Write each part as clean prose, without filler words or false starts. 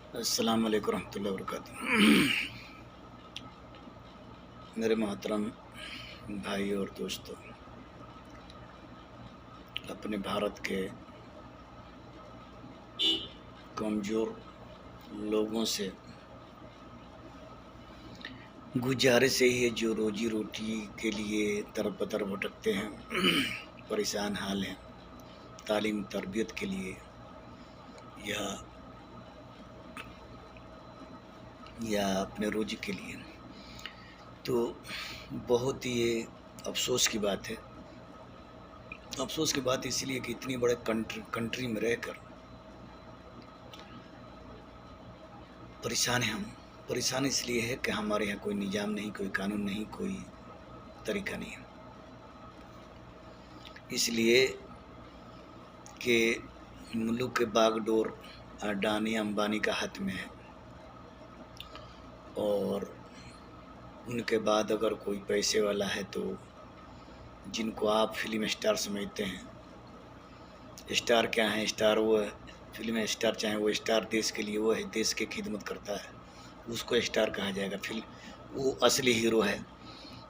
अस्सलाम वालेकुम रहमतुल्लाहि व बरकातुहू। मेरे मोहतरम भाई और दोस्तों, अपने भारत के कमज़ोर लोगों से गुजारिश यही है जो रोजी रोटी के लिए तरफ बतर भटकते हैं, परेशान हाल हैं तालीम तरबियत के लिए या अपने रोजी के लिए। तो बहुत ही ये अफसोस की बात है। अफसोस की बात इसलिए कि इतनी बड़े कंट्री में रहकर परेशान हैं हम। परेशान इसलिए है कि हमारे यहाँ कोई निज़ाम नहीं, कोई कानून नहीं, कोई तरीका नहीं है। इसलिए कि मुल्क के बागडोर अडानी अंबानी का हाथ में है, और उनके बाद अगर कोई पैसे वाला है तो जिनको आप फिल्म स्टार समझते हैं, स्टार क्या है? स्टार वो है, फिल्म स्टार चाहे वो स्टार देश के लिए वो है, देश की खिदमत करता है, उसको स्टार कहा जाएगा। फिल्म वो असली हीरो है,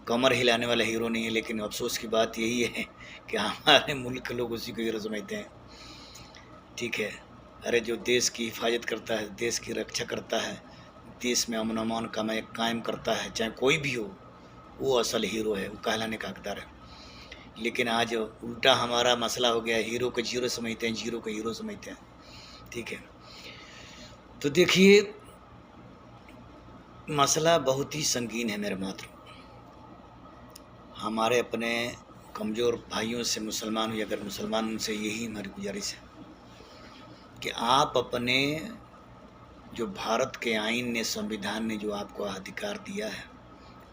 कमर हिलाने वाला हीरो नहीं है। लेकिन अफसोस की बात यही है कि हमारे मुल्क के लोग उसी को हीरो समझते हैं। ठीक है, अरे जो देश की हिफाजत करता है, देश की रक्षा करता है, देश में अमन अमान कायम करता है, चाहे कोई भी हो, वो असल हीरो है, वो कहलाने का हकदार है। लेकिन आज उल्टा हमारा मसला हो गया, हीरो को जीरो समझते हैं, जीरो को हीरो समझते हैं। ठीक है, तो देखिए मसला बहुत ही संगीन है मेरे मित्र। हमारे अपने कमज़ोर भाइयों से, मुसलमान या अगर मुसलमान, उनसे यही हमारी गुजारिश है कि आप अपने जो भारत के आईन ने, संविधान ने जो आपको अधिकार दिया है,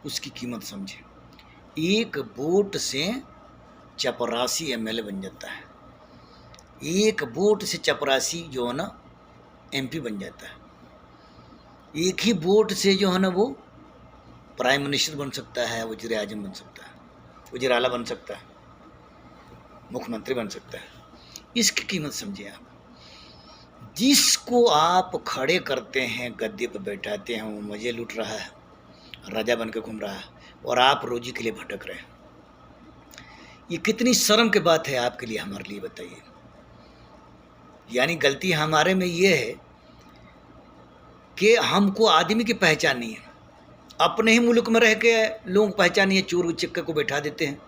उसकी कीमत समझें। एक वोट से चपरासी एमएलए बन जाता है, एक वोट से चपरासी जो है ना एमपी बन जाता है, एक ही वोट से जो है ना वो प्राइम मिनिस्टर बन सकता है, वज़ीर आज़म बन सकता है, वज़ीर आला बन सकता है, मुख्यमंत्री बन सकता है। इसकी कीमत समझिए आप। जिसको आप खड़े करते हैं, गद्दे पर बैठाते हैं, वो मज़े लूट रहा है, राजा बन के घूम रहा है, और आप रोजी के लिए भटक रहे हैं। ये कितनी शर्म की बात है आपके लिए, हमारे लिए बताइए। यानी गलती हमारे में ये है कि हमको आदमी की पहचान नहीं है। अपने ही मुल्क में रह के लोगों को पहचान नहीं है, चोर उचक्के को बैठा देते हैं।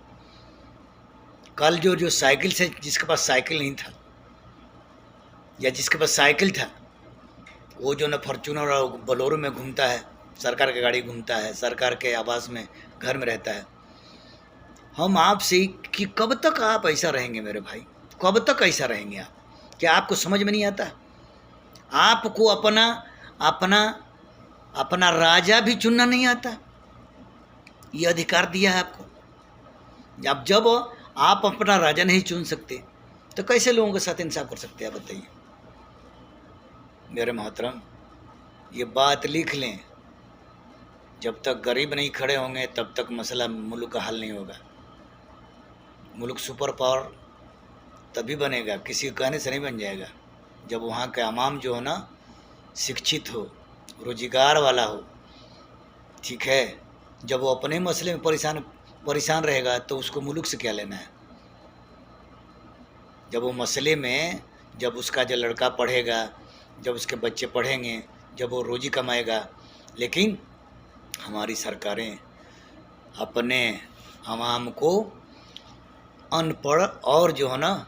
कल जो साइकिल से, जिसके पास साइकिल नहीं था या जिसके पास साइकिल था, वो जो ना फॉर्च्यूनर और बोलेरो में घूमता है, सरकार की गाड़ी घूमता है, सरकार के आवास में, घर में रहता है। हम आपसे कि कब तक आप ऐसा रहेंगे मेरे भाई? कब तक ऐसा रहेंगे आप? क्या आपको समझ में नहीं आता? आपको अपना अपना अपना राजा भी चुनना नहीं आता? ये अधिकार दिया है आपको। जब आप अपना राजा नहीं चुन सकते तो कैसे लोगों के साथ इंसाफ कर सकते हैं, आप बताइए मेरे मोहतरम। ये बात लिख लें, जब तक गरीब नहीं खड़े होंगे तब तक मसला मुल्क का हल नहीं होगा। मुल्क सुपर पावर तभी बनेगा, किसी कहने से नहीं बन जाएगा, जब वहाँ के अवाम जो हो ना शिक्षित हो, रोजगार वाला हो। ठीक है, जब वो अपने मसले में परेशान रहेगा तो उसको मुल्क से क्या लेना है? जब वो मसले में, जब उसका जो लड़का पढ़ेगा, जब उसके बच्चे पढ़ेंगे, जब वो रोजी कमाएगा। लेकिन हमारी सरकारें अपने अवाम को अनपढ़ और जो है ना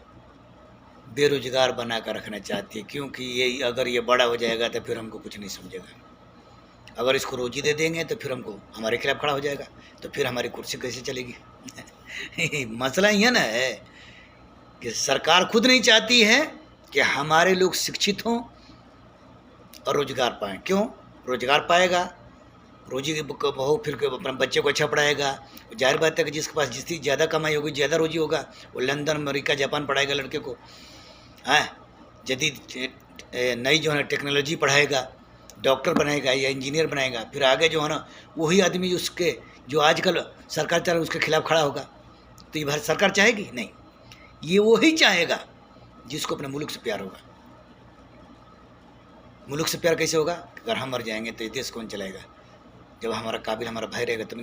बेरोजगार बना कर रखना चाहती है, क्योंकि ये अगर ये बड़ा हो जाएगा तो फिर हमको कुछ नहीं समझेगा। अगर इसको रोजी दे देंगे तो फिर हमको हमारे खिलाफ खड़ा हो जाएगा, तो फिर हमारी कुर्सी कैसे चलेगी? मसला ये ना है कि सरकार खुद नहीं चाहती है कि हमारे लोग शिक्षित हों और रोजगार पाएँ। क्यों? रोजगार पाएगा, रोजी की बहू फिर अपने बच्चे को अच्छा पढ़ाएगा। जाहिर बात है कि जिसके पास जितनी ज़्यादा कमाई होगी, ज़्यादा रोजी होगा, वो लंदन, अमेरिका, जापान पढ़ाएगा लड़के को, हाँ, जदीद नई जो है टेक्नोलॉजी पढ़ाएगा, डॉक्टर बनाएगा या इंजीनियर बनाएगा। फिर आगे जो है ना वही आदमी उसके जो आजकल सरकार चाहे उसके खिलाफ खड़ा होगा। तो ये भारत सरकार चाहेगी? नहीं, ये वही चाहेगा जिसको अपने मुल्क से प्यार होगा। मुल्क से प्यार कैसे होगा? अगर हम मर जाएंगे तो ये देश कौन चलाएगा? जब हमारा काबिल हमारा भाई रहेगा तब